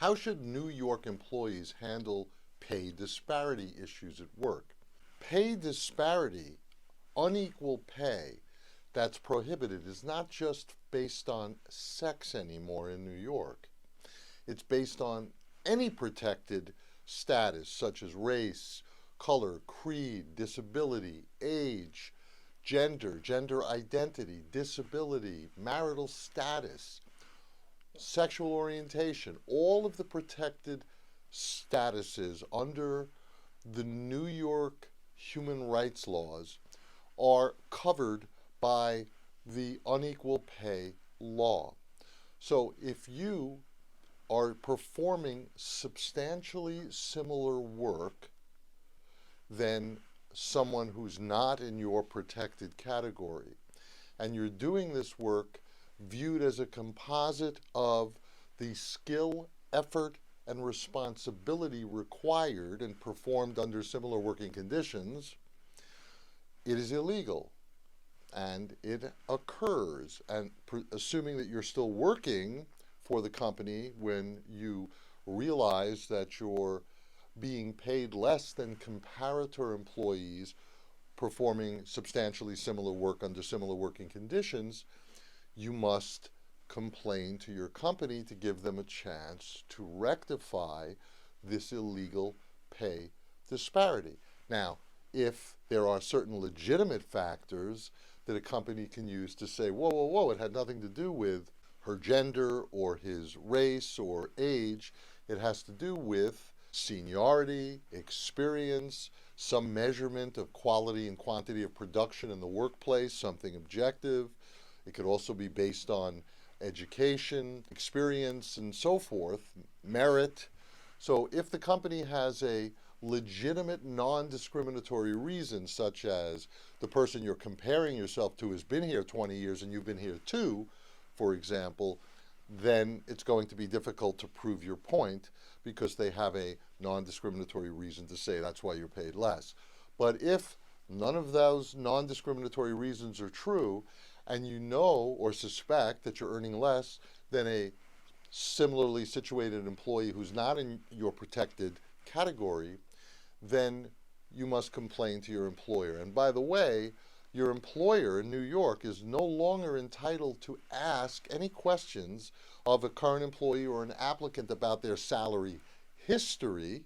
How should New York employees handle pay disparity issues at work? Pay disparity, unequal pay that's prohibited, is not just based on sex anymore in New York. It's based on any protected status, such as race, color, creed, disability, age, gender identity, disability, marital status, sexual orientation. All of the protected statuses under the New York human rights laws are covered by the unequal pay law. So if you are performing substantially similar work than someone who's not in your protected category, and you're doing this work viewed as a composite of the skill, effort, and responsibility required and performed under similar working conditions, it is illegal. And it occurs. And assuming that you're still working for the company when you realize that you're being paid less than comparator employees performing substantially similar work under similar working conditions, you must complain to your company to give them a chance to rectify this illegal pay disparity. Now, if there are certain legitimate factors that a company can use to say, whoa, whoa, whoa, it had nothing to do with her gender or his race or age, it has to do with seniority, experience, some measurement of quality and quantity of production in the workplace, something objective. It could also be based on education, experience, and so forth, merit. So if the company has a legitimate non-discriminatory reason, such as the person you're comparing yourself to has been here 20 years and you've been here too, for example, then it's going to be difficult to prove your point because they have a non-discriminatory reason to say that's why you're paid less. But if none of those non-discriminatory reasons are true, and you know or suspect that you're earning less than a similarly situated employee who's not in your protected category, then you must complain to your employer. And by the way, your employer in New York is no longer entitled to ask any questions of a current employee or an applicant about their salary history,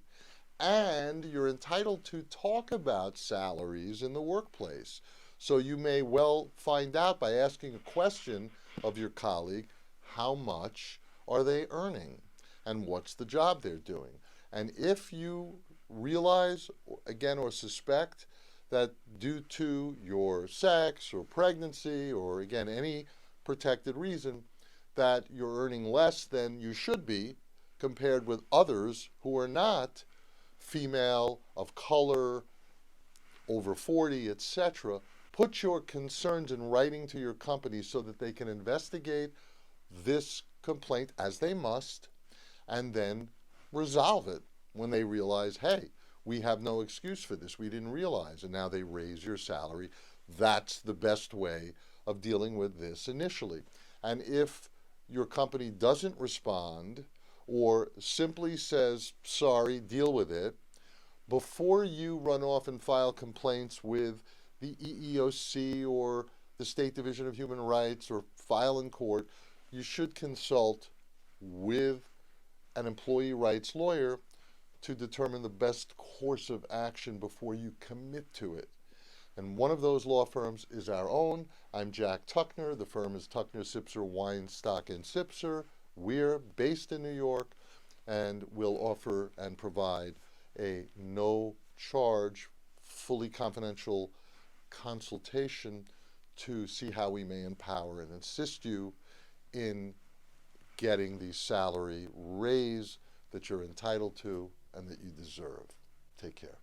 and you're entitled to talk about salaries in the workplace. So you may well find out by asking a question of your colleague, how much are they earning and what's the job they're doing? And if you realize, again, or suspect that due to your sex or pregnancy or, again, any protected reason, that you're earning less than you should be compared with others who are not female, of color, over 40, etc., put your concerns in writing to your company so that they can investigate this complaint as they must and then resolve it when they realize, hey, we have no excuse for this, we didn't realize, and now they raise your salary. That's the best way of dealing with this initially. And if your company doesn't respond or simply says, sorry, deal with it, before you run off and file complaints with the EEOC or the State Division of Human Rights or file in court, you should consult with an employee rights lawyer to determine the best course of action before you commit to it. And one of those law firms is our own. I'm Jack Tuckner. The firm is Tuckner, Sipser, Weinstock, and Sipser. We're based in New York, and we'll offer and provide a no-charge, fully confidential consultation to see how we may empower and assist you in getting the salary raise that you're entitled to and that you deserve. Take care.